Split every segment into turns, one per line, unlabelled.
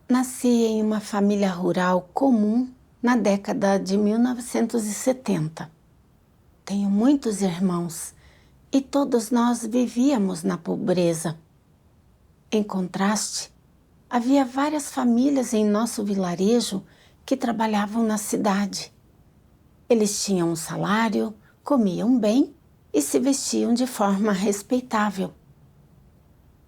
Nasci em uma família rural comum na década de 1970. Tenho muitos irmãos e todos nós vivíamos na pobreza. Em contraste, havia várias famílias em nosso vilarejo que trabalhavam na cidade. Eles tinham um salário, comiam bem e se vestiam de forma respeitável.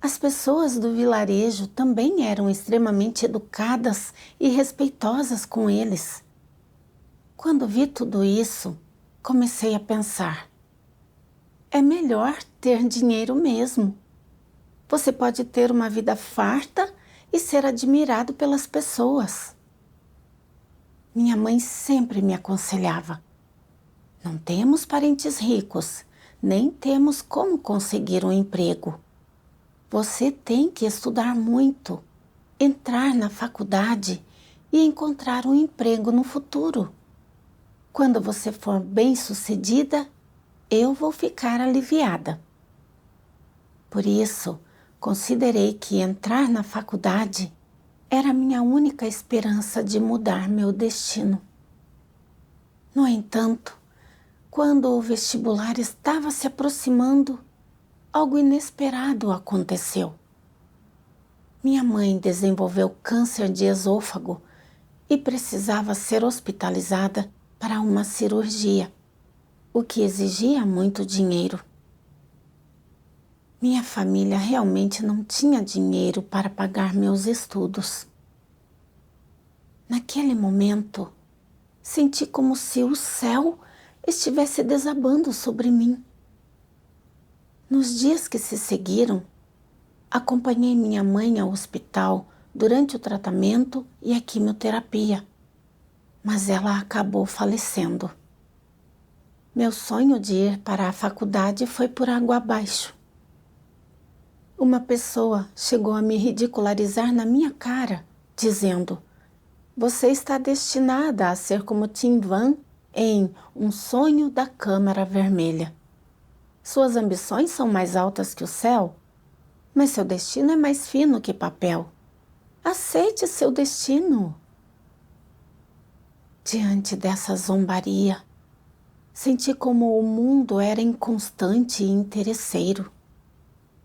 As pessoas do vilarejo também eram extremamente educadas e respeitosas com eles. Quando vi tudo isso, comecei a pensar: é melhor ter dinheiro mesmo. Você pode ter uma vida farta e ser admirado pelas pessoas. Minha mãe sempre me aconselhava: não temos parentes ricos, nem temos como conseguir um emprego. Você tem que estudar muito, entrar na faculdade e encontrar um emprego no futuro. Quando você for bem-sucedida, eu vou ficar aliviada. Por isso, considerei que entrar na faculdade era a minha única esperança de mudar meu destino. No entanto, quando o vestibular estava se aproximando, algo inesperado aconteceu. Minha mãe desenvolveu câncer de esôfago e precisava ser hospitalizada para uma cirurgia, o que exigia muito dinheiro. Minha família realmente não tinha dinheiro para pagar meus estudos. Naquele momento, senti como se o céu estivesse desabando sobre mim. Nos dias que se seguiram, acompanhei minha mãe ao hospital durante o tratamento e a quimioterapia, mas ela acabou falecendo. Meu sonho de ir para a faculdade foi por água abaixo. Uma pessoa chegou a me ridicularizar na minha cara, dizendo: você está destinada a ser como Tim Van em Um Sonho da Câmara Vermelha. Suas ambições são mais altas que o céu, mas seu destino é mais fino que papel. Aceite seu destino. Diante dessa zombaria, senti como o mundo era inconstante e interesseiro.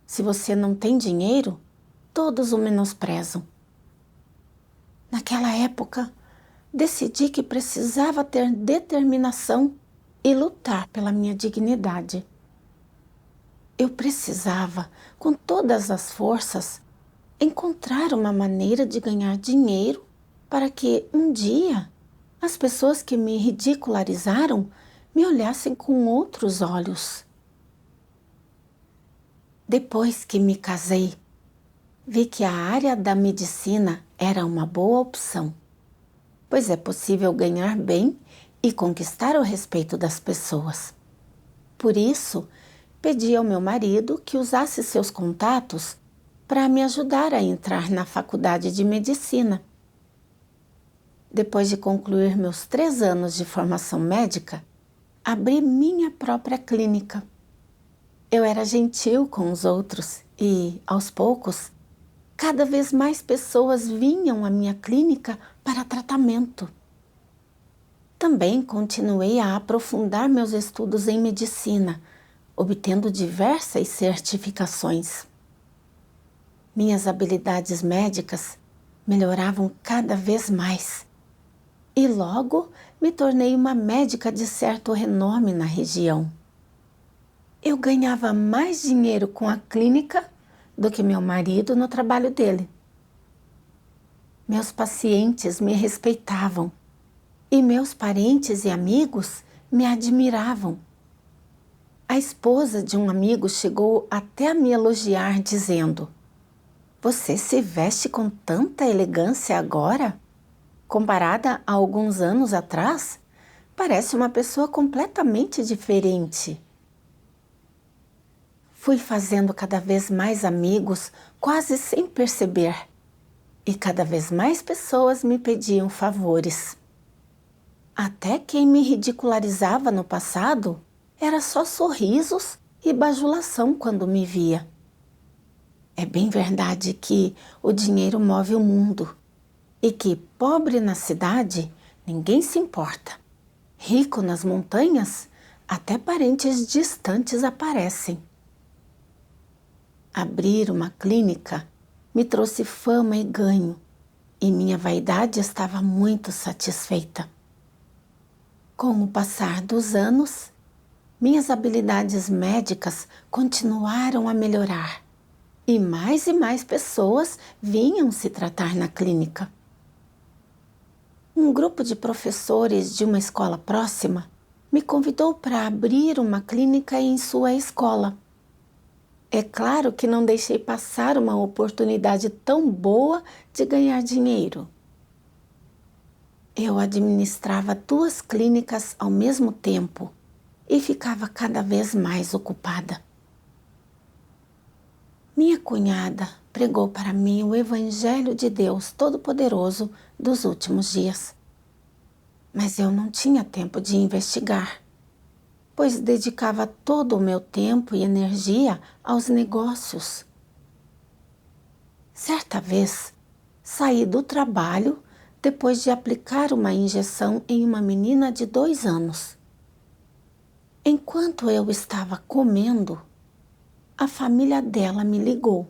Se você não tem dinheiro, todos o menosprezam. Naquela época, decidi que precisava ter determinação e lutar pela minha dignidade. Eu precisava, com todas as forças, encontrar uma maneira de ganhar dinheiro para que um dia as pessoas que me ridicularizaram me olhassem com outros olhos. Depois que me casei, vi que a área da medicina era uma boa opção, pois é possível ganhar bem e conquistar o respeito das pessoas. Por isso, pedi ao meu marido que usasse seus contatos para me ajudar a entrar na faculdade de medicina. Depois de concluir meus 3 anos de formação médica, abri minha própria clínica. Eu era gentil com os outros e, aos poucos, cada vez mais pessoas vinham à minha clínica para tratamento. Também continuei a aprofundar meus estudos em medicina, obtendo diversas certificações. Minhas habilidades médicas melhoravam cada vez mais e logo me tornei uma médica de certo renome na região. Eu ganhava mais dinheiro com a clínica do que meu marido no trabalho dele. Meus pacientes me respeitavam e meus parentes e amigos me admiravam. A esposa de um amigo chegou até a me elogiar, dizendo: você se veste com tanta elegância agora? Comparada a alguns anos atrás, parece uma pessoa completamente diferente. Fui fazendo cada vez mais amigos, quase sem perceber, e cada vez mais pessoas me pediam favores. Até quem me ridicularizava no passado era só sorrisos e bajulação quando me via. É bem verdade que o dinheiro move o mundo, e que pobre na cidade ninguém se importa. Rico nas montanhas, até parentes distantes aparecem. Abrir uma clínica me trouxe fama e ganho, e minha vaidade estava muito satisfeita. Com o passar dos anos, minhas habilidades médicas continuaram a melhorar e mais pessoas vinham se tratar na clínica. Um grupo de professores de uma escola próxima me convidou para abrir uma clínica em sua escola. É claro que não deixei passar uma oportunidade tão boa de ganhar dinheiro. Eu administrava 2 clínicas ao mesmo tempo e ficava cada vez mais ocupada. Minha cunhada pregou para mim o Evangelho de Deus Todo-Poderoso dos últimos dias. Mas eu não tinha tempo de investigar, pois dedicava todo o meu tempo e energia aos negócios. Certa vez, saí do trabalho depois de aplicar uma injeção em uma menina de 2 anos. Enquanto eu estava comendo, a família dela me ligou,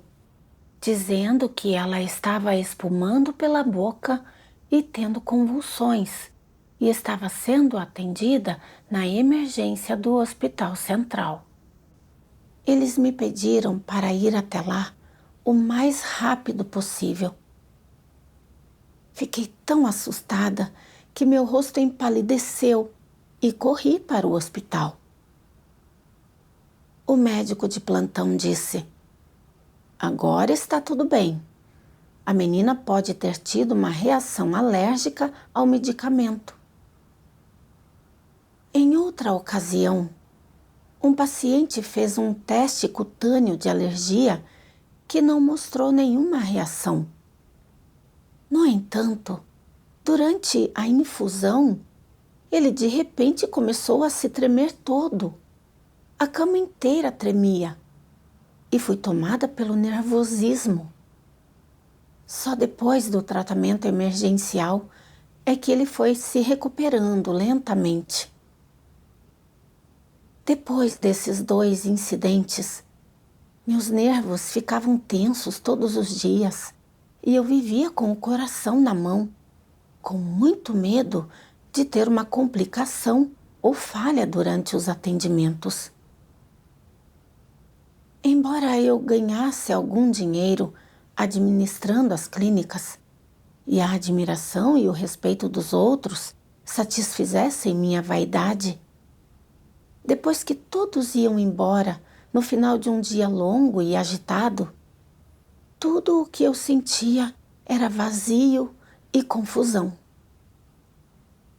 dizendo que ela estava espumando pela boca e tendo convulsões e estava sendo atendida na emergência do Hospital Central. Eles me pediram para ir até lá o mais rápido possível. Fiquei tão assustada que meu rosto empalideceu e corri para o hospital. O médico de plantão disse: "Agora está tudo bem. A menina pode ter tido uma reação alérgica ao medicamento." Em outra ocasião, um paciente fez um teste cutâneo de alergia que não mostrou nenhuma reação. No entanto, durante a infusão, ele de repente começou a se tremer todo. A cama inteira tremia e fui tomada pelo nervosismo. Só depois do tratamento emergencial é que ele foi se recuperando lentamente. Depois desses 2 incidentes, meus nervos ficavam tensos todos os dias e eu vivia com o coração na mão, com muito medo de ter uma complicação ou falha durante os atendimentos. Embora eu ganhasse algum dinheiro administrando as clínicas e a admiração e o respeito dos outros satisfizessem minha vaidade, depois que todos iam embora no final de um dia longo e agitado, tudo o que eu sentia era vazio e confusão.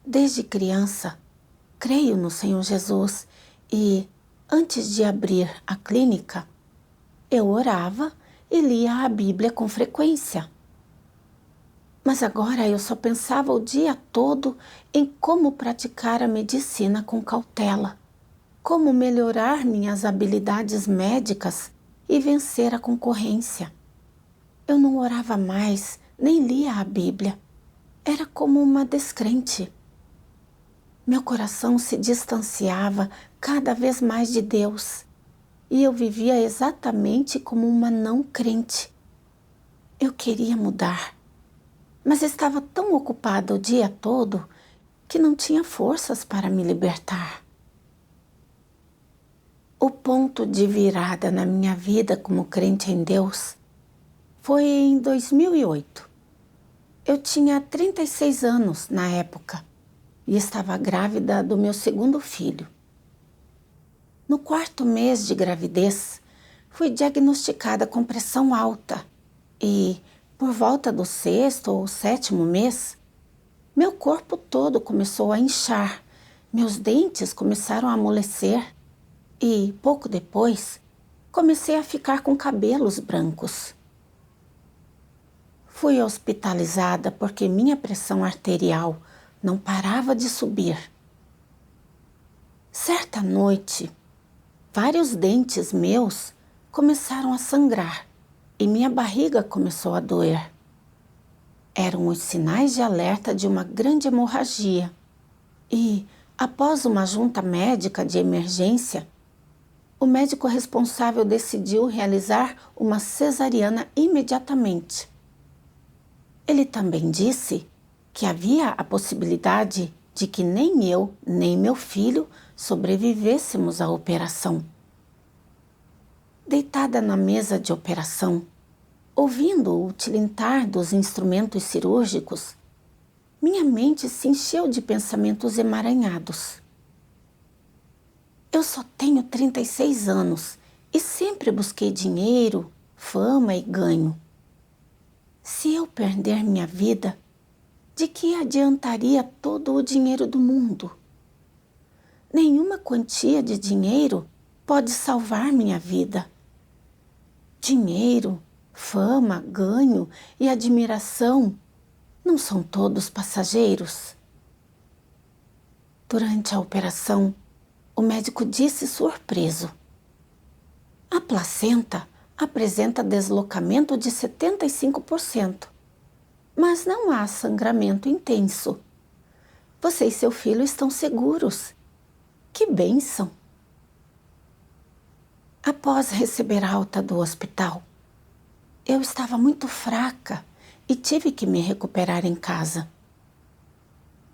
Desde criança, creio no Senhor Jesus e, antes de abrir a clínica, eu orava e lia a Bíblia com frequência. Mas agora eu só pensava o dia todo em como praticar a medicina com cautela, como melhorar minhas habilidades médicas e vencer a concorrência. Eu não orava mais, nem lia a Bíblia. Era como uma descrente. Meu coração se distanciava cada vez mais de Deus e eu vivia exatamente como uma não crente. Eu queria mudar, mas estava tão ocupada o dia todo que não tinha forças para me libertar. O ponto de virada na minha vida como crente em Deus foi em 2008. Eu tinha 36 anos na época e estava grávida do meu 2º filho. No 4º mês de gravidez, fui diagnosticada com pressão alta e, por volta do 6º ou 7º mês, meu corpo todo começou a inchar, meus dentes começaram a amolecer e, pouco depois, comecei a ficar com cabelos brancos. Fui hospitalizada porque minha pressão arterial não parava de subir. Certa noite, vários dentes meus começaram a sangrar e minha barriga começou a doer. Eram os sinais de alerta de uma grande hemorragia. E, após uma junta médica de emergência, o médico responsável decidiu realizar uma cesariana imediatamente. Ele também disse que havia a possibilidade de que nem eu, nem meu filho sobrevivêssemos à operação. Deitada na mesa de operação, ouvindo o tilintar dos instrumentos cirúrgicos, minha mente se encheu de pensamentos emaranhados. Eu só tenho 36 anos e sempre busquei dinheiro, fama e ganho. Se eu perder minha vida, de que adiantaria todo o dinheiro do mundo? Nenhuma quantia de dinheiro pode salvar minha vida. Dinheiro, fama, ganho e admiração não são todos passageiros? Durante a operação, o médico disse surpreso: a placenta apresenta deslocamento de 75%, mas não há sangramento intenso. Você e seu filho estão seguros. Que bênção! Após receber alta do hospital, eu estava muito fraca e tive que me recuperar em casa.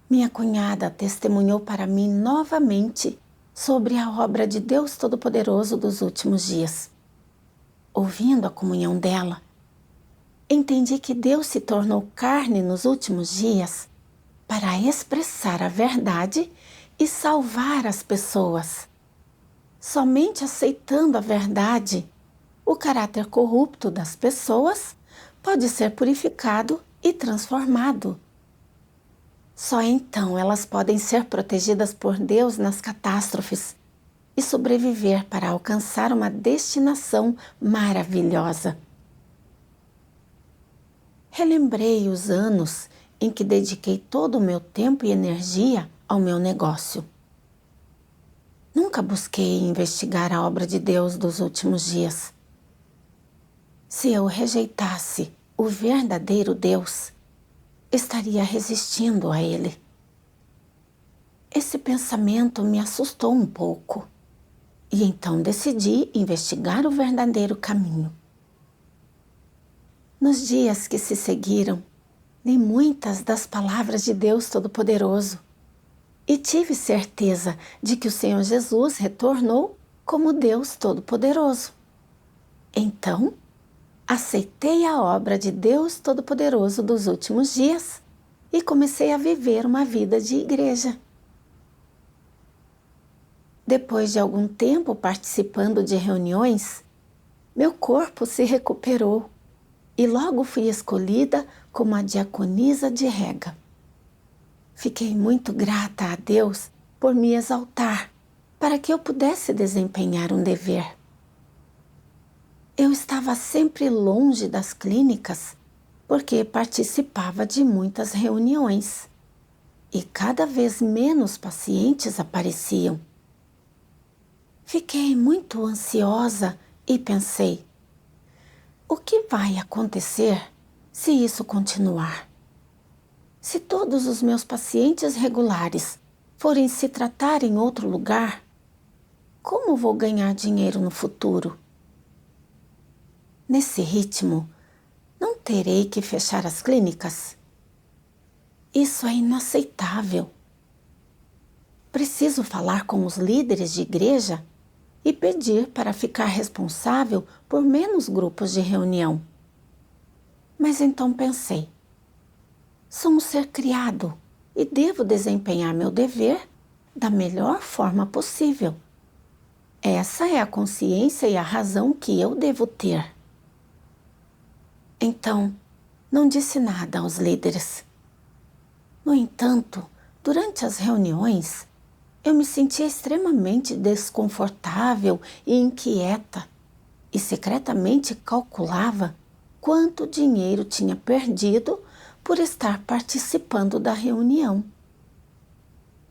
Minha cunhada testemunhou para mim novamente sobre a obra de Deus Todo-Poderoso dos últimos dias. Ouvindo a comunhão dela, entendi que Deus se tornou carne nos últimos dias para expressar a verdade e salvar as pessoas. Somente aceitando a verdade, o caráter corrupto das pessoas pode ser purificado e transformado. Só então elas podem ser protegidas por Deus nas catástrofes e sobreviver para alcançar uma destinação maravilhosa. Relembrei os anos em que dediquei todo o meu tempo e energia ao meu negócio. Nunca busquei investigar a obra de Deus dos últimos dias. Se eu rejeitasse o verdadeiro Deus, estaria resistindo a Ele. Esse pensamento me assustou um pouco, e então decidi investigar o verdadeiro caminho. Nos dias que se seguiram, li muitas das palavras de Deus Todo-Poderoso e tive certeza de que o Senhor Jesus retornou como Deus Todo-Poderoso. Então, aceitei a obra de Deus Todo-Poderoso dos últimos dias e comecei a viver uma vida de igreja. Depois de algum tempo participando de reuniões, meu corpo se recuperou e logo fui escolhida como a diaconisa de rega. Fiquei muito grata a Deus por me exaltar para que eu pudesse desempenhar um dever. Eu estava sempre longe das clínicas porque participava de muitas reuniões e cada vez menos pacientes apareciam. Fiquei muito ansiosa e pensei: o que vai acontecer se isso continuar? Se todos os meus pacientes regulares forem se tratar em outro lugar, como vou ganhar dinheiro no futuro? Nesse ritmo, não terei que fechar as clínicas? Isso é inaceitável. Preciso falar com os líderes de igreja e pedir para ficar responsável por menos grupos de reunião. Mas então pensei: sou um ser criado e devo desempenhar meu dever da melhor forma possível. Essa é a consciência e a razão que eu devo ter. Então, não disse nada aos líderes. No entanto, durante as reuniões, eu me sentia extremamente desconfortável e inquieta e secretamente calculava quanto dinheiro tinha perdido por estar participando da reunião.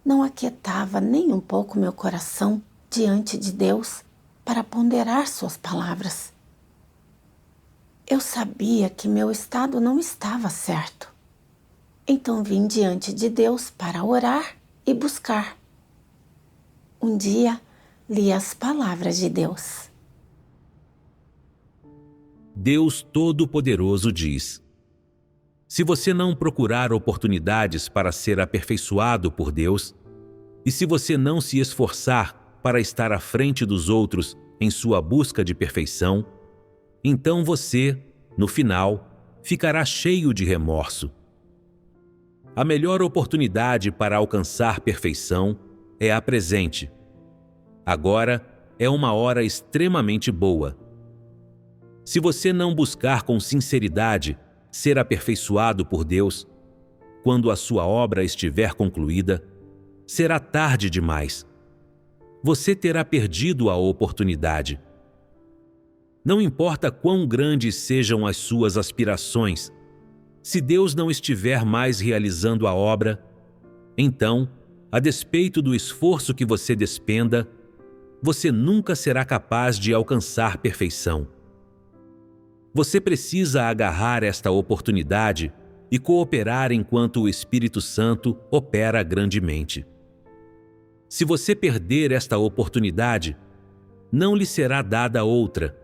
Não aquietava nem um pouco meu coração diante de Deus para ponderar suas palavras. Eu sabia que meu estado não estava certo Então vim diante de Deus para orar e buscar. Um dia li as palavras de Deus.
Deus Todo-Poderoso diz: se você não procurar oportunidades para ser aperfeiçoado por Deus, e se você não se esforçar para estar à frente dos outros em sua busca de perfeição, então você, no final, ficará cheio de remorso. A melhor oportunidade para alcançar perfeição é a presente. Agora é uma hora extremamente boa. Se você não buscar com sinceridade ser aperfeiçoado por Deus, quando a sua obra estiver concluída, será tarde demais. Você terá perdido a oportunidade. Não importa quão grandes sejam as suas aspirações, se Deus não estiver mais realizando a obra, então, a despeito do esforço que você despenda, você nunca será capaz de alcançar perfeição. Você precisa agarrar esta oportunidade e cooperar enquanto o Espírito Santo opera grandemente. Se você perder esta oportunidade, não lhe será dada outra,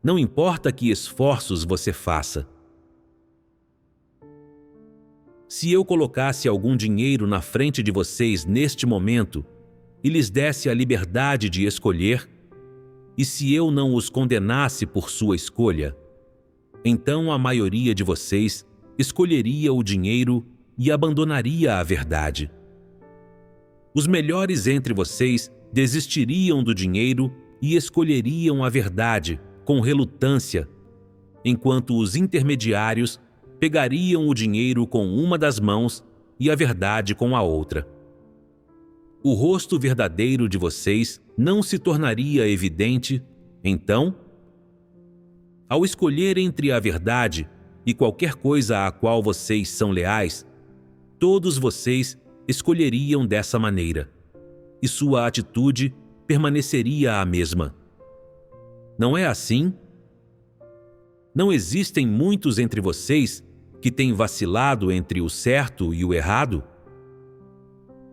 não importa que esforços você faça. Se eu colocasse algum dinheiro na frente de vocês neste momento e lhes desse a liberdade de escolher, e se eu não os condenasse por sua escolha, então a maioria de vocês escolheria o dinheiro e abandonaria a verdade. Os melhores entre vocês desistiriam do dinheiro e escolheriam a verdade com relutância, enquanto os intermediários pegariam o dinheiro com uma das mãos e a verdade com a outra. O rosto verdadeiro de vocês não se tornaria evidente, então, ao escolher entre a verdade e qualquer coisa à qual vocês são leais, todos vocês escolheriam dessa maneira, e sua atitude permaneceria a mesma. Não é assim? Não existem muitos entre vocês que têm vacilado entre o certo e o errado?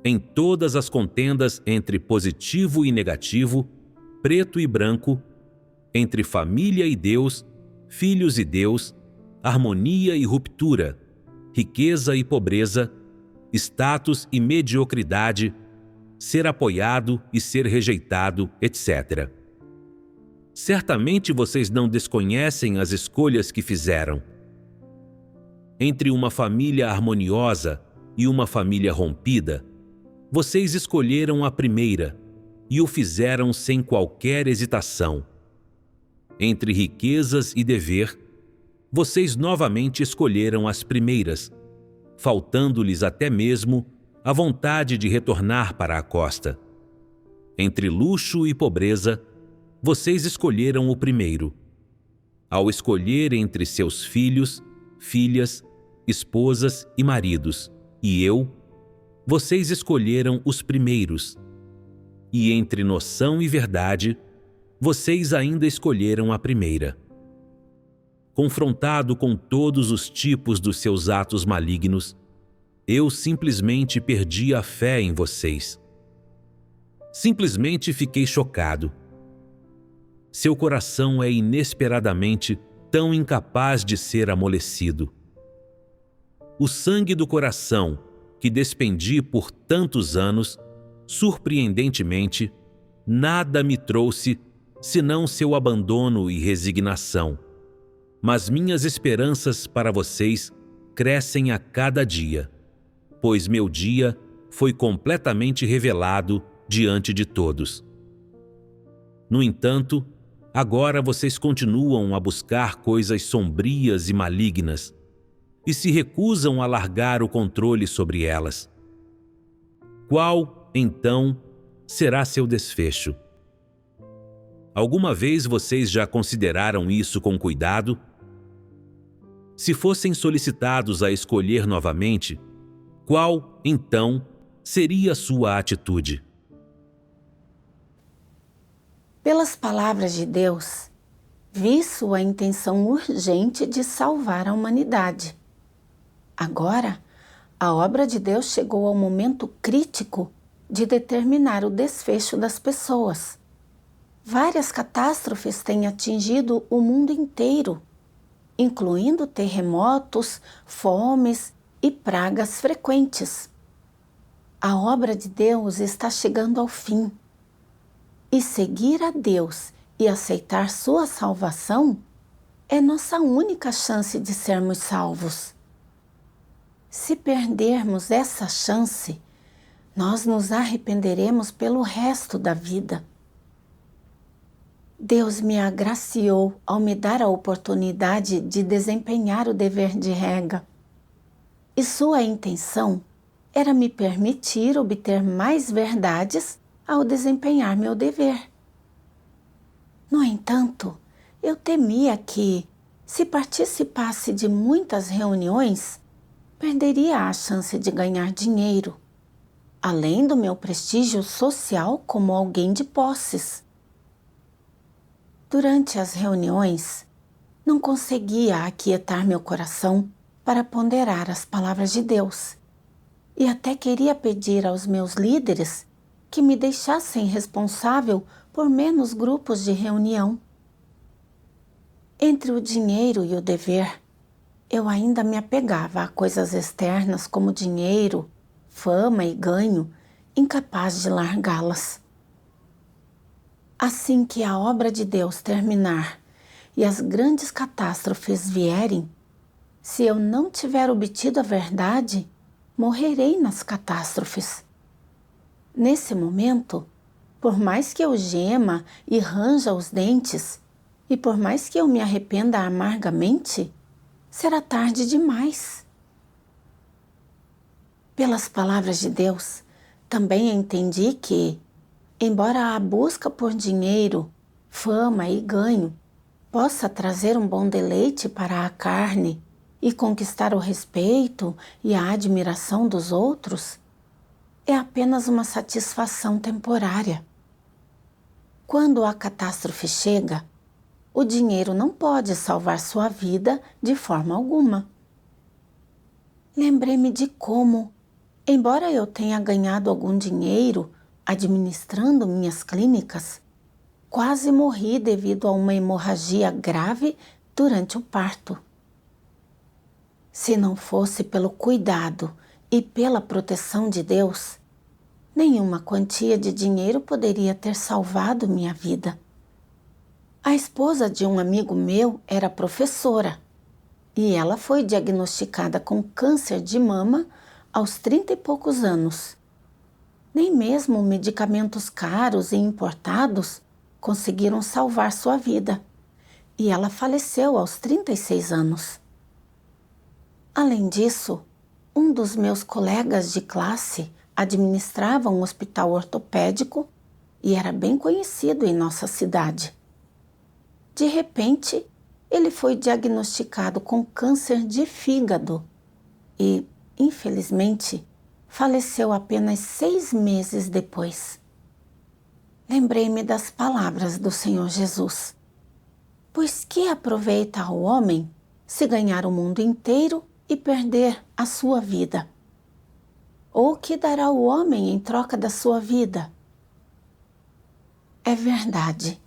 Em todas as contendas entre positivo e negativo, preto e branco, entre família e Deus, filhos e Deus, harmonia e ruptura, riqueza e pobreza, status e mediocridade, ser apoiado e ser rejeitado, etc. Certamente vocês não desconhecem as escolhas que fizeram. Entre uma família harmoniosa e uma família rompida, vocês escolheram a primeira e o fizeram sem qualquer hesitação. Entre riquezas e dever, vocês novamente escolheram as primeiras, faltando-lhes até mesmo a vontade de retornar para a costa. Entre luxo e pobreza, vocês escolheram o primeiro. Ao escolher entre seus filhos, filhas, esposas e maridos, e eu, vocês escolheram os primeiros. E entre noção e verdade, vocês ainda escolheram a primeira. Confrontado com todos os tipos dos seus atos malignos, eu simplesmente perdi a fé em vocês. Simplesmente fiquei chocado. Seu coração é inesperadamente tão incapaz de ser amolecido. O sangue do coração que despendi por tantos anos, surpreendentemente, nada me trouxe senão seu abandono e resignação. Mas minhas esperanças para vocês crescem a cada dia, pois meu dia foi completamente revelado diante de todos. No entanto, agora vocês continuam a buscar coisas sombrias e malignas e se recusam a largar o controle sobre elas. Qual, então, será seu desfecho? Alguma vez vocês já consideraram isso com cuidado? Se fossem solicitados a escolher novamente, qual, então, seria sua atitude?
Pelas palavras de Deus, vi sua intenção urgente de salvar a humanidade. Agora, A obra de Deus chegou ao momento crítico de determinar o desfecho das pessoas. Várias catástrofes têm atingido o mundo inteiro, incluindo terremotos, fomes e pragas frequentes. A obra de Deus está chegando ao fim. E seguir a Deus e aceitar sua salvação é nossa única chance de sermos salvos. Se perdermos essa chance, nós nos arrependeremos pelo resto da vida. Deus me agraciou ao me dar a oportunidade de desempenhar o dever de rega. E sua intenção era me permitir obter mais verdades ao desempenhar meu dever. No entanto, eu temia que, se participasse de muitas reuniões, perderia a chance de ganhar dinheiro, além do meu prestígio social como alguém de posses. Durante as reuniões, não conseguia aquietar meu coração para ponderar as palavras de Deus, e até queria pedir aos meus líderes que me deixassem responsável por menos grupos de reunião. Entre o dinheiro e o dever, eu ainda me apegava a coisas externas como dinheiro, fama e ganho, incapaz de largá-las. Assim que a obra de Deus terminar e as grandes catástrofes vierem, se eu não tiver obtido a verdade, morrerei nas catástrofes. Nesse momento, por mais que eu gema e ranja os dentes, e por mais que eu me arrependa amargamente, será tarde demais. Pelas palavras de Deus, também entendi que, embora a busca por dinheiro, fama e ganho possa trazer um bom deleite para a carne e conquistar o respeito e a admiração dos outros, é apenas uma satisfação temporária. Quando a catástrofe chega, o dinheiro não pode salvar sua vida de forma alguma. Lembrei-me de como, embora eu tenha ganhado algum dinheiro administrando minhas clínicas, quase morri devido a uma hemorragia grave durante o parto. Se não fosse pelo cuidado e pela proteção de Deus, nenhuma quantia de dinheiro poderia ter salvado minha vida. A esposa de um amigo meu era professora e ela foi diagnosticada com câncer de mama aos 30 e poucos anos. Nem mesmo medicamentos caros e importados conseguiram salvar sua vida, e ela faleceu aos 36 anos. Além disso, um dos meus colegas de classe administrava um hospital ortopédico e era bem conhecido em nossa cidade. De repente, ele foi diagnosticado com câncer de fígado e, infelizmente, faleceu apenas 6 meses depois. Lembrei-me das palavras do Senhor Jesus. Pois que aproveita ao homem se ganhar o mundo inteiro e perder a sua vida? Ou que dará o homem em troca da sua vida? É verdade.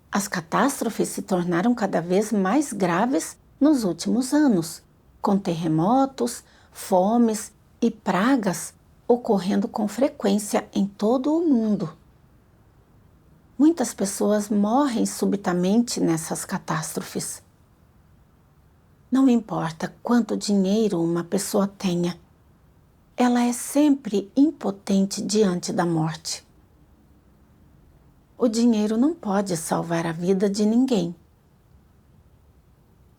As catástrofes se tornaram cada vez mais graves nos últimos anos, com terremotos, fomes e pragas ocorrendo com frequência em todo o mundo. Muitas pessoas morrem subitamente nessas catástrofes. Não importa quanto dinheiro uma pessoa tenha, ela é sempre impotente diante da morte. O dinheiro não pode salvar a vida de ninguém.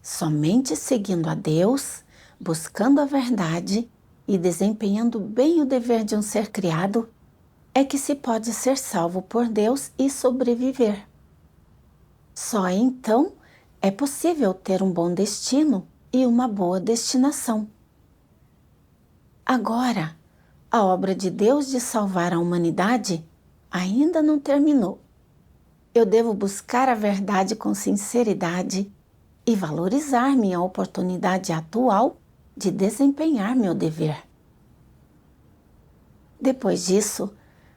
Somente seguindo a Deus, buscando a verdade e desempenhando bem o dever de um ser criado, é que se pode ser salvo por Deus e sobreviver. Só então é possível ter um bom destino e uma boa destinação. Agora, a obra de Deus de salvar a humanidade ainda não terminou. Eu devo buscar a verdade com sinceridade e valorizar minha oportunidade atual de desempenhar meu dever. Depois disso,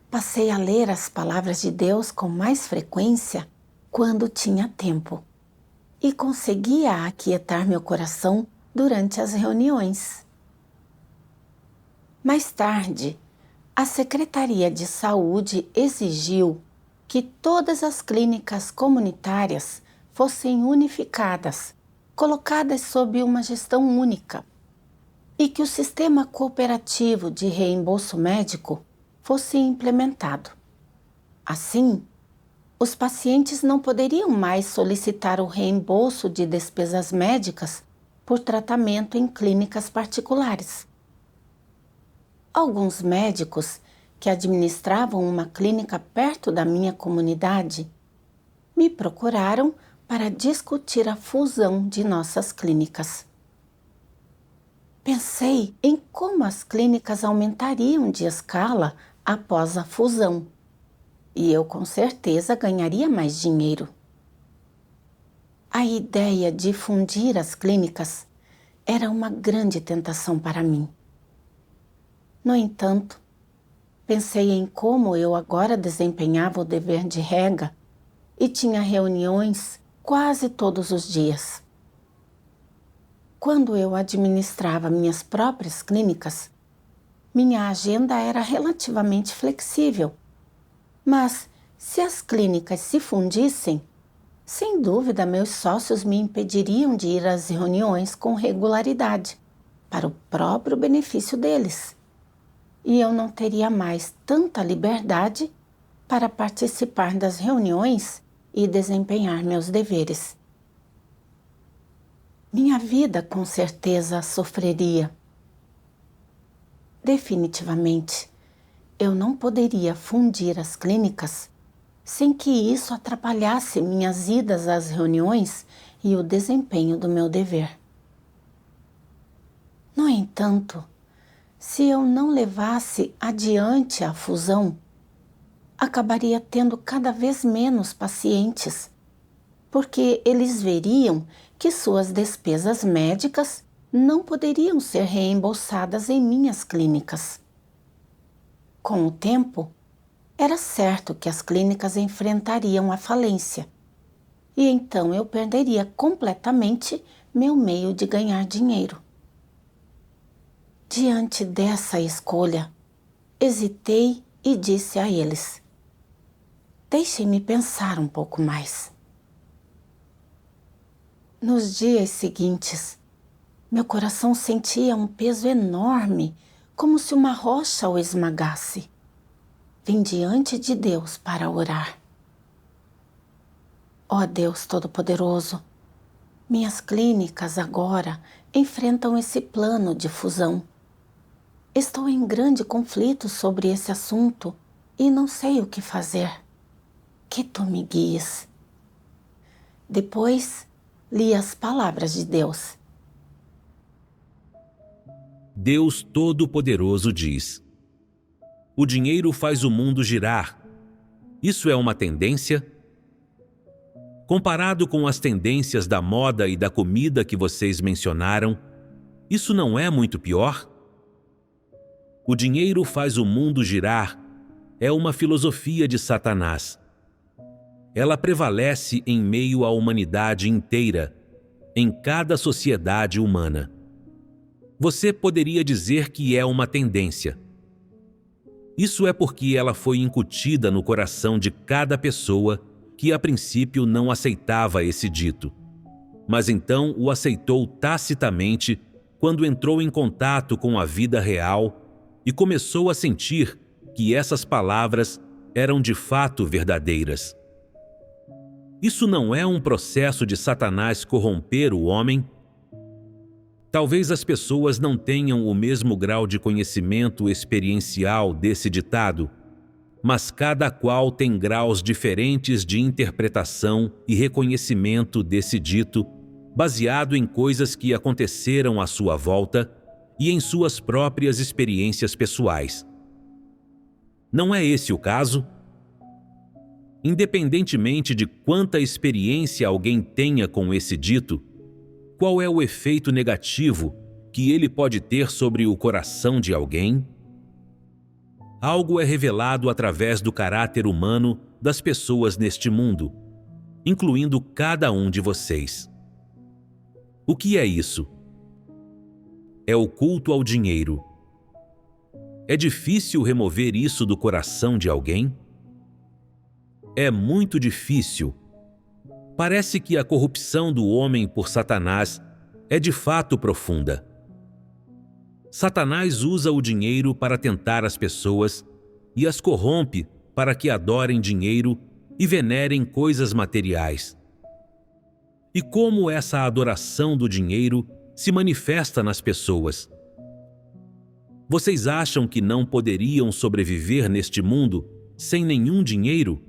passei a ler as palavras de Deus com mais frequência quando tinha tempo e conseguia aquietar meu coração durante as reuniões. Mais tarde, a Secretaria de Saúde exigiu que todas as clínicas comunitárias fossem unificadas, colocadas sob uma gestão única, e que o sistema cooperativo de reembolso médico fosse implementado. Assim, os pacientes não poderiam mais solicitar o reembolso de despesas médicas por tratamento em clínicas particulares. Alguns médicos que administravam uma clínica perto da minha comunidade me procuraram para discutir a fusão de nossas clínicas. Pensei em como as clínicas aumentariam de escala após a fusão, e eu com certeza ganharia mais dinheiro. A ideia de fundir as clínicas era uma grande tentação para mim. No entanto, pensei em como eu agora desempenhava o dever de rega e tinha reuniões quase todos os dias. Quando eu administrava minhas próprias clínicas, minha agenda era relativamente flexível. Mas, se as clínicas se fundissem, sem dúvida meus sócios me impediriam de ir às reuniões com regularidade, para o próprio benefício deles. E eu não teria mais tanta liberdade para participar das reuniões e desempenhar meus deveres. Minha vida com certeza sofreria. Definitivamente, eu não poderia fundir as clínicas sem que isso atrapalhasse minhas idas às reuniões e o desempenho do meu dever. No entanto, se eu não levasse adiante a fusão, acabaria tendo cada vez menos pacientes, porque eles veriam que suas despesas médicas não poderiam ser reembolsadas em minhas clínicas. Com o tempo, era certo que as clínicas enfrentariam a falência, e então eu perderia completamente meu meio de ganhar dinheiro. Diante dessa escolha, hesitei e disse a eles: deixem-me pensar um pouco mais. Nos dias seguintes, meu coração sentia um peso enorme, como se uma rocha o esmagasse. Vim diante de Deus para orar. Ó Deus Todo-Poderoso, minhas clínicas agora enfrentam esse plano de fusão. Estou em grande conflito sobre esse assunto e não sei o que fazer. Que tu me guies. Depois, li as palavras de Deus.
Deus Todo-Poderoso diz: o dinheiro faz o mundo girar. Isso é uma tendência? Comparado com as tendências da moda e da comida que vocês mencionaram, isso não é muito pior? O dinheiro faz o mundo girar é uma filosofia de Satanás. Ela prevalece em meio à humanidade inteira, em cada sociedade humana. Você poderia dizer que é uma tendência. Isso é porque ela foi incutida no coração de cada pessoa que a princípio não aceitava esse dito, mas então o aceitou tacitamente quando entrou em contato com a vida real e começou a sentir que essas palavras eram de fato verdadeiras. Isso não é um processo de Satanás corromper o homem? Talvez as pessoas não tenham o mesmo grau de conhecimento experiencial desse ditado, mas cada qual tem graus diferentes de interpretação e reconhecimento desse dito, baseado em coisas que aconteceram à sua volta e em suas próprias experiências pessoais. Não é esse o caso? Independentemente de quanta experiência alguém tenha com esse dito, qual é o efeito negativo que ele pode ter sobre o coração de alguém? algo é revelado através do caráter humano das pessoas neste mundo, incluindo cada um de vocês. O que é isso? É o culto ao dinheiro. É difícil remover isso do coração de alguém? É muito difícil. Parece que a corrupção do homem por Satanás é de fato profunda. Satanás usa o dinheiro para tentar as pessoas e as corrompe para que adorem dinheiro e venerem coisas materiais. E como essa adoração do dinheiro se manifesta nas pessoas? Vocês acham que não poderiam sobreviver neste mundo sem nenhum dinheiro?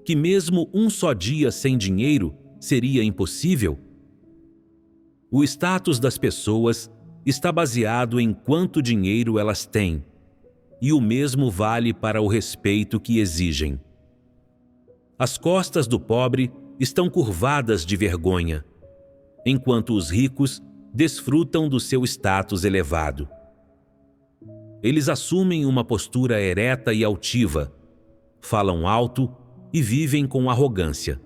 Que mesmo um só dia sem dinheiro seria impossível? O status das pessoas está baseado em quanto dinheiro elas têm, e o mesmo vale para o respeito que exigem. As costas do pobre estão curvadas de vergonha, enquanto os ricos desfrutam do seu status elevado. Eles assumem uma postura ereta e altiva, falam alto e vivem com arrogância.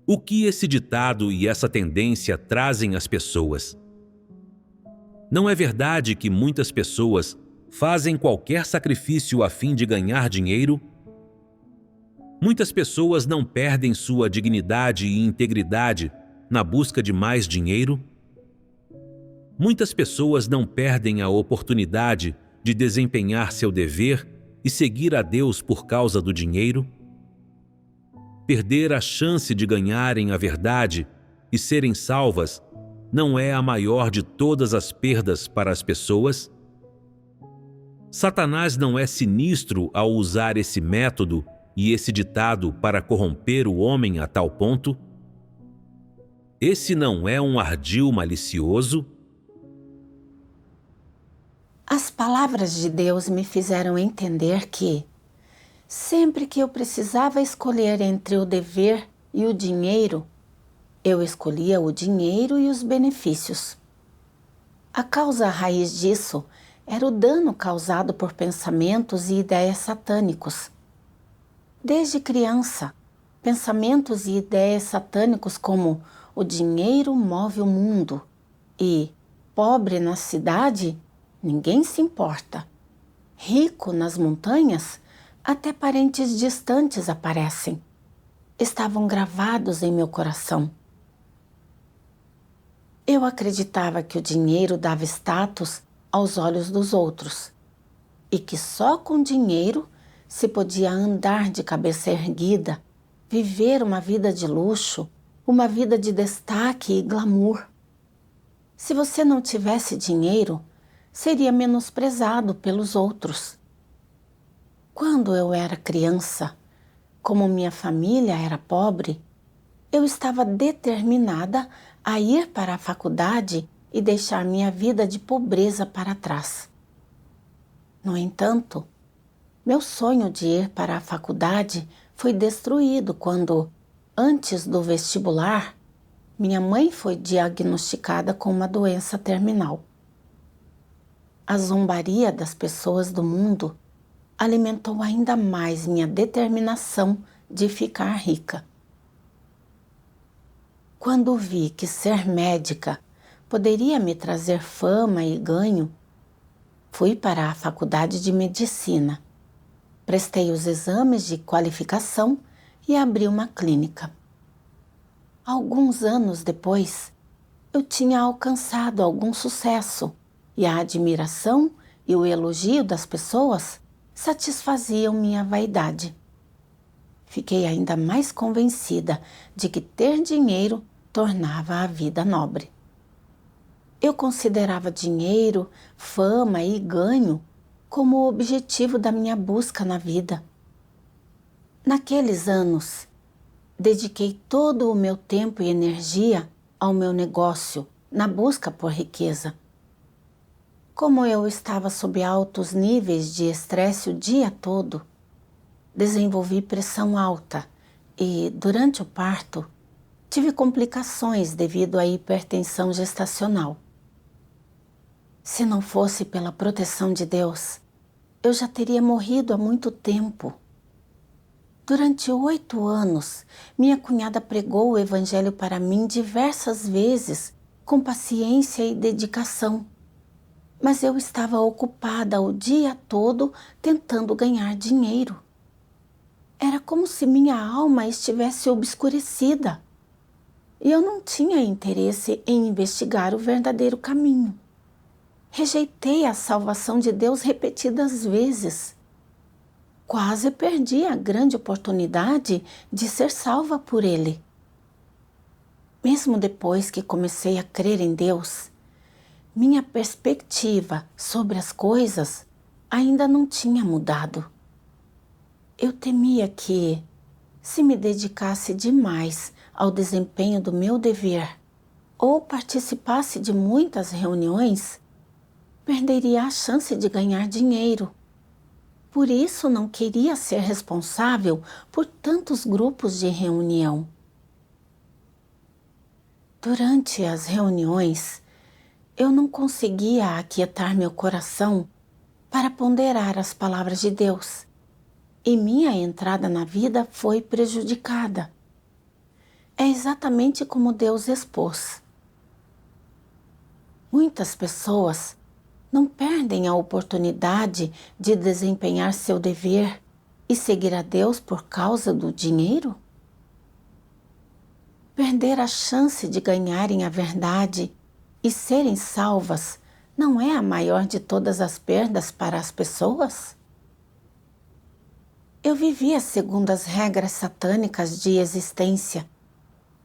O que esse ditado e essa tendência trazem às pessoas? Não é verdade que muitas pessoas fazem qualquer sacrifício a fim de ganhar dinheiro? Muitas pessoas não perdem sua dignidade e integridade na busca de mais dinheiro? Muitas pessoas não perdem a oportunidade de desempenhar seu dever e seguir a Deus por causa do dinheiro? Perder a chance de ganharem a verdade e serem salvas não é a maior de todas as perdas para as pessoas? Satanás não é sinistro ao usar esse método e esse ditado para corromper o homem a tal ponto? Esse não é um ardil malicioso?
As palavras de Deus me fizeram entender que, sempre que eu precisava escolher entre o dever e o dinheiro, eu escolhia o dinheiro e os benefícios. A causa raiz disso era o dano causado por pensamentos e ideias satânicos. Desde criança, pensamentos e ideias satânicos como o dinheiro move o mundo e pobre na cidade, ninguém se importa. Rico nas montanhas, até parentes distantes aparecem. Estavam gravados em meu coração. Eu acreditava que o dinheiro dava status aos olhos dos outros e que só com dinheiro se podia andar de cabeça erguida, viver uma vida de luxo, uma vida de destaque e glamour. Se você não tivesse dinheiro, seria menosprezado pelos outros. Quando eu era criança, como minha família era pobre, eu estava determinada a ir para a faculdade e deixar minha vida de pobreza para trás. No entanto, meu sonho de ir para a faculdade foi destruído quando, antes do vestibular, minha mãe foi diagnosticada com uma doença terminal. A zombaria das pessoas do mundo alimentou ainda mais minha determinação de ficar rica. Quando vi que ser médica poderia me trazer fama e ganho, fui para a faculdade de medicina. Prestei os exames de qualificação e abri uma clínica. Alguns anos depois, eu tinha alcançado algum sucesso e a admiração e o elogio das pessoas satisfaziam minha vaidade. Fiquei ainda mais convencida de que ter dinheiro tornava a vida nobre. Eu considerava dinheiro, fama e ganho como o objetivo da minha busca na vida. Naqueles anos, dediquei todo o meu tempo e energia ao meu negócio, na busca por riqueza. Como eu estava sob altos níveis de estresse o dia todo, desenvolvi pressão alta e, durante o parto, tive complicações devido à hipertensão gestacional. Se não fosse pela proteção de Deus, eu já teria morrido há muito tempo. Durante 8 anos, minha cunhada pregou o evangelho para mim diversas vezes, com paciência e dedicação. Mas eu estava ocupada o dia todo tentando ganhar dinheiro. Era como se minha alma estivesse obscurecida. E eu não tinha interesse em investigar o verdadeiro caminho. Rejeitei a salvação de Deus repetidas vezes. Quase perdi a grande oportunidade de ser salva por Ele. Mesmo depois que comecei a crer em Deus, minha perspectiva sobre as coisas ainda não tinha mudado. Eu temia que, se me dedicasse demais ao desempenho do meu dever ou participasse de muitas reuniões, perderia a chance de ganhar dinheiro. Por isso não queria ser responsável por tantos grupos de reunião. Durante as reuniões, eu não conseguia aquietar meu coração para ponderar as palavras de Deus, e minha entrada na vida foi prejudicada. É exatamente como Deus expôs. Muitas pessoas não perdem a oportunidade de desempenhar seu dever e seguir a Deus por causa do dinheiro? Perder a chance de ganharem a verdade e serem salvas não é a maior de todas as perdas para as pessoas? Eu vivia segundo as regras satânicas de existência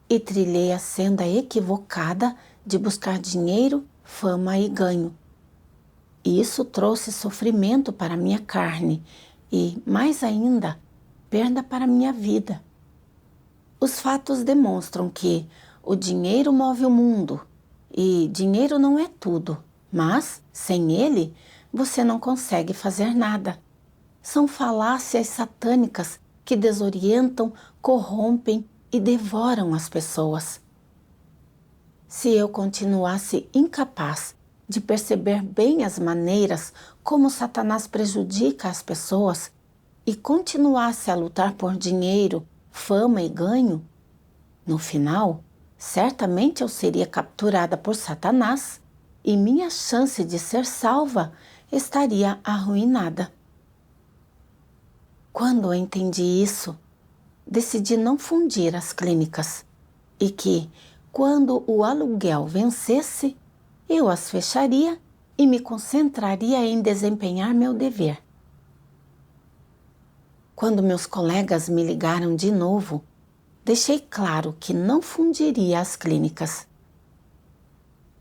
e trilhei a senda equivocada de buscar dinheiro, fama e ganho. Isso trouxe sofrimento para minha carne e, mais ainda, perda para minha vida. Os fatos demonstram que o dinheiro move o mundo e dinheiro não é tudo, mas, sem ele, você não consegue fazer nada. São falácias satânicas que desorientam, corrompem e devoram as pessoas. Se eu continuasse incapaz de perceber bem as maneiras como Satanás prejudica as pessoas e continuasse a lutar por dinheiro, fama e ganho, no final, certamente eu seria capturada por Satanás e minha chance de ser salva estaria arruinada. Quando eu entendi isso, decidi não fundir as clínicas e que, quando o aluguel vencesse, eu as fecharia e me concentraria em desempenhar meu dever. Quando meus colegas me ligaram de novo, deixei claro que não fundiria as clínicas.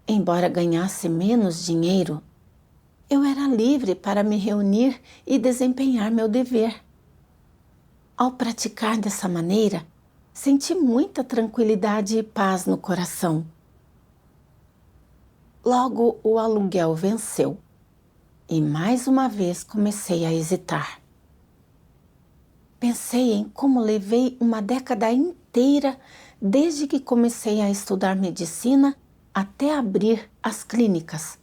Embora ganhasse menos dinheiro, eu era livre para me reunir e desempenhar meu dever. Ao praticar dessa maneira, senti muita tranquilidade e paz no coração. Logo o aluguel venceu e mais uma vez comecei a hesitar. Pensei em como levei uma década inteira desde que comecei a estudar medicina até abrir as clínicas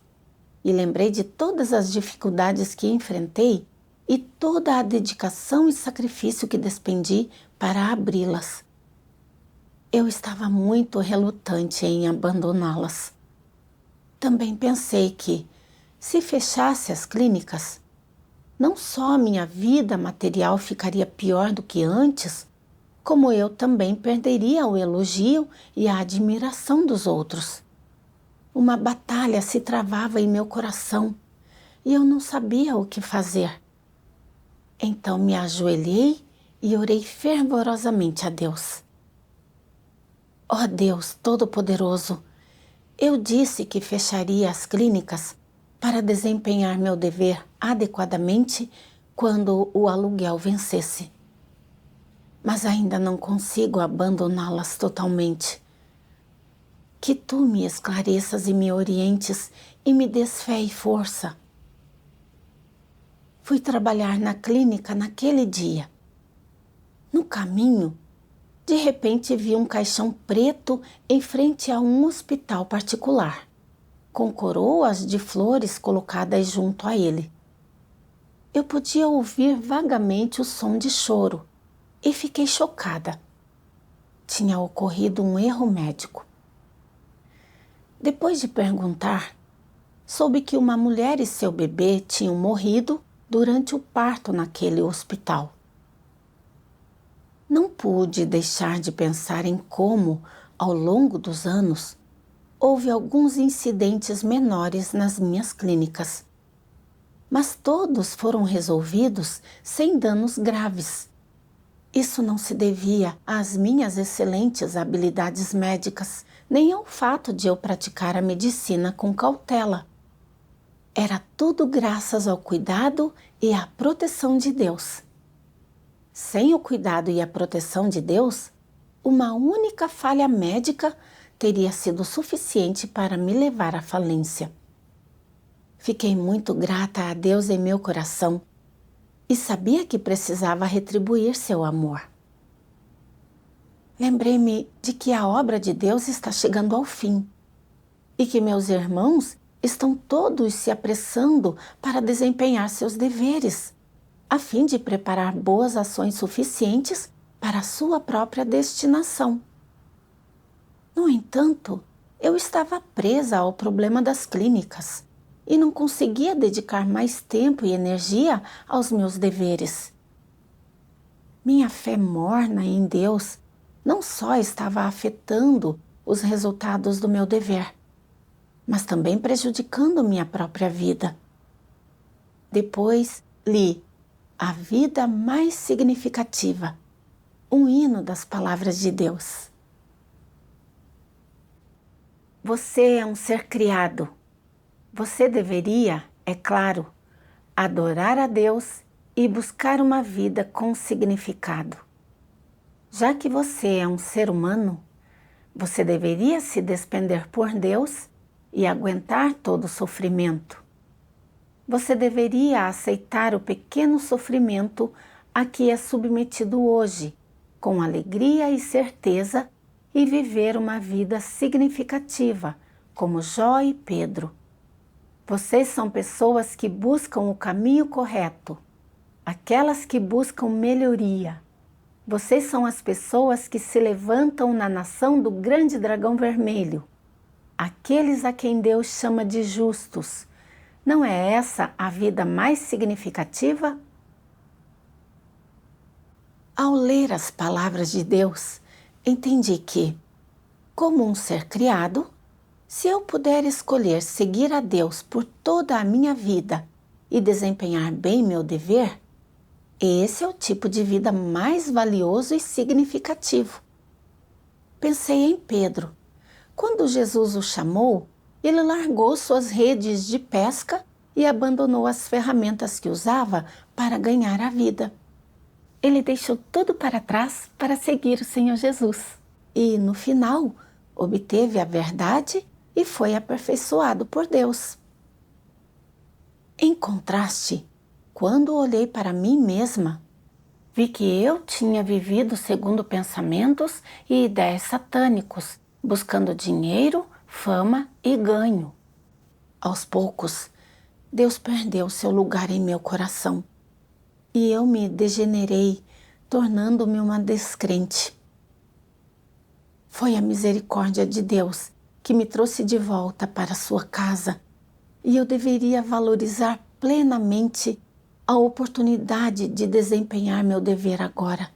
e lembrei de todas as dificuldades que enfrentei e toda a dedicação e sacrifício que despendi para abri-las. Eu estava muito relutante em abandoná-las. Também pensei que, se fechasse as clínicas, não só a minha vida material ficaria pior do que antes, como eu também perderia o elogio e a admiração dos outros. Uma batalha se travava em meu coração e eu não sabia o que fazer. Então me ajoelhei e orei fervorosamente a Deus. Ó Deus Todo-Poderoso, eu disse que fecharia as clínicas para desempenhar meu dever adequadamente quando o aluguel vencesse. Mas ainda não consigo abandoná-las totalmente. Que tu me esclareças e me orientes e me des fé e força. Fui trabalhar na clínica naquele dia. No caminho, de repente vi um caixão preto em frente a um hospital particular, com coroas de flores colocadas junto a ele. eu podia ouvir vagamente o som de choro e fiquei chocada. Tinha ocorrido um erro médico. Depois de perguntar, soube que uma mulher e seu bebê tinham morrido durante o parto naquele hospital. Não pude deixar de pensar em como, ao longo dos anos, houve alguns incidentes menores nas minhas clínicas, mas todos foram resolvidos sem danos graves. Isso não se devia às minhas excelentes habilidades médicas, nem ao fato de eu praticar a medicina com cautela. Era tudo graças ao cuidado e à proteção de Deus. Sem o cuidado e a proteção de Deus, uma única falha médica teria sido suficiente para me levar à falência. Fiquei muito grata a Deus em meu coração e sabia que precisava retribuir seu amor. Lembrei-me de que a obra de Deus está chegando ao fim e que meus irmãos estão todos se apressando para desempenhar seus deveres, a fim de preparar boas ações suficientes para a sua própria destinação. No entanto, eu estava presa ao problema das clínicas e não conseguia dedicar mais tempo e energia aos meus deveres. Minha fé morna em Deus não só estava afetando os resultados do meu dever, mas também prejudicando minha própria vida. Depois li A Vida Mais Significativa, um hino das palavras de Deus. Você é um ser criado. Você deveria, é claro, adorar a Deus e buscar uma vida com significado. Já que você é um ser humano, você deveria se despender por Deus e aguentar todo o sofrimento. Você deveria aceitar o pequeno sofrimento a que é submetido hoje, com alegria e certeza, e viver uma vida significativa, como Jó e Pedro. Vocês são pessoas que buscam o caminho correto, aquelas que buscam melhoria. Vocês são as pessoas que se levantam na nação do grande dragão vermelho, aqueles a quem Deus chama de justos. Não é essa a vida mais significativa? Ao ler as palavras de Deus, entendi que, como um ser criado, se eu puder escolher seguir a Deus por toda a minha vida e desempenhar bem meu dever, esse é o tipo de vida mais valioso e significativo. Pensei em Pedro. Quando Jesus o chamou, ele largou suas redes de pesca e abandonou as ferramentas que usava para ganhar a vida. Ele deixou tudo para trás para seguir o Senhor Jesus. E, no final, obteve a verdade e foi aperfeiçoado por Deus. Em contraste, quando olhei para mim mesma, vi que eu tinha vivido segundo pensamentos e ideias satânicos, buscando dinheiro, fama e ganho. Aos poucos, Deus perdeu seu lugar em meu coração e eu me degenerei, tornando-me uma descrente. Foi a misericórdia de Deus que me trouxe de volta para sua casa e eu deveria valorizar plenamente a oportunidade de desempenhar meu dever agora.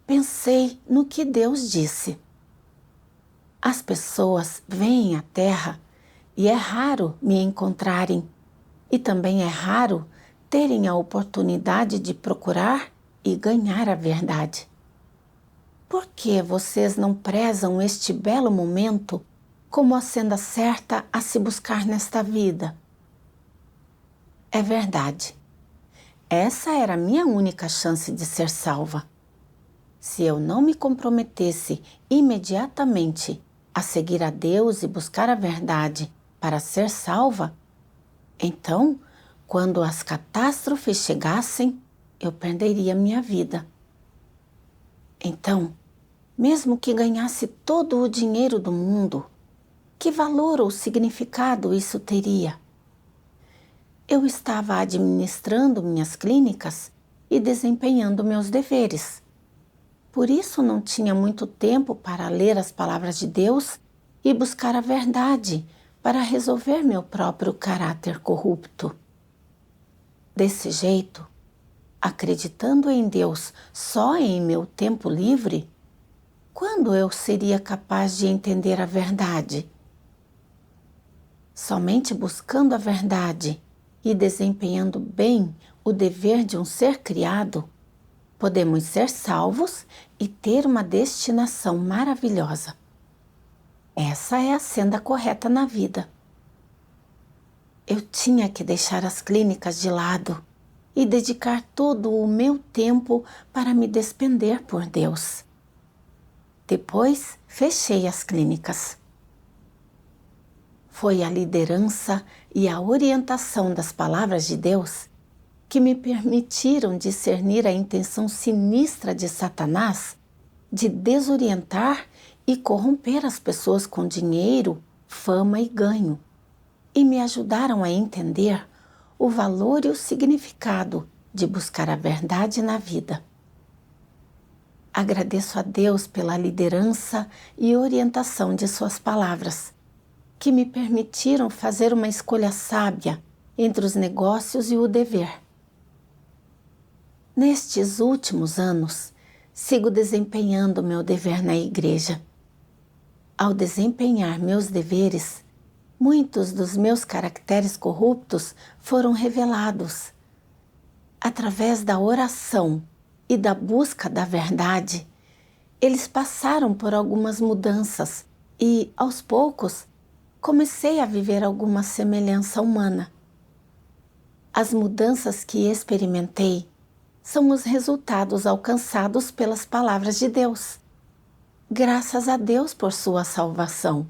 Pensei no que Deus disse. As pessoas vêm à Terra e é raro me encontrarem, e também é raro terem a oportunidade de procurar e ganhar a verdade. Por que vocês não prezam este belo momento como a senda certa a se buscar nesta vida? É verdade. Essa era a minha única chance de ser salva. Se eu não me comprometesse imediatamente a seguir a Deus e buscar a verdade para ser salva, então, quando as catástrofes chegassem, eu perderia minha vida. Então, mesmo que ganhasse todo o dinheiro do mundo, que valor ou significado isso teria? eu estava administrando minhas clínicas e desempenhando meus deveres. Por isso não tinha muito tempo para ler as palavras de Deus e buscar a verdade para resolver meu próprio caráter corrupto. Desse jeito, acreditando em Deus só em meu tempo livre, quando eu seria capaz de entender a verdade? Somente buscando a verdade e desempenhando bem o dever de um ser criado, podemos ser salvos e ter uma destinação maravilhosa. Essa é a senda correta na vida. Eu tinha que deixar as clínicas de lado e dedicar todo o meu tempo para me despender por Deus. Depois, fechei as clínicas. Foi a liderança e a orientação das palavras de Deus que me permitiram discernir a intenção sinistra de Satanás de desorientar e corromper as pessoas com dinheiro, fama e ganho, e me ajudaram a entender o valor e o significado de buscar a verdade na vida. Agradeço a Deus pela liderança e orientação de suas palavras, que me permitiram fazer uma escolha sábia entre os negócios e o dever. Nestes últimos anos, sigo desempenhando meu dever na igreja. Ao desempenhar meus deveres, muitos dos meus caracteres corruptos foram revelados. Através da oração e da busca da verdade, eles passaram por algumas mudanças e, aos poucos, comecei a viver alguma semelhança humana. As mudanças que experimentei são os resultados alcançados pelas palavras de Deus. Graças a Deus por sua salvação.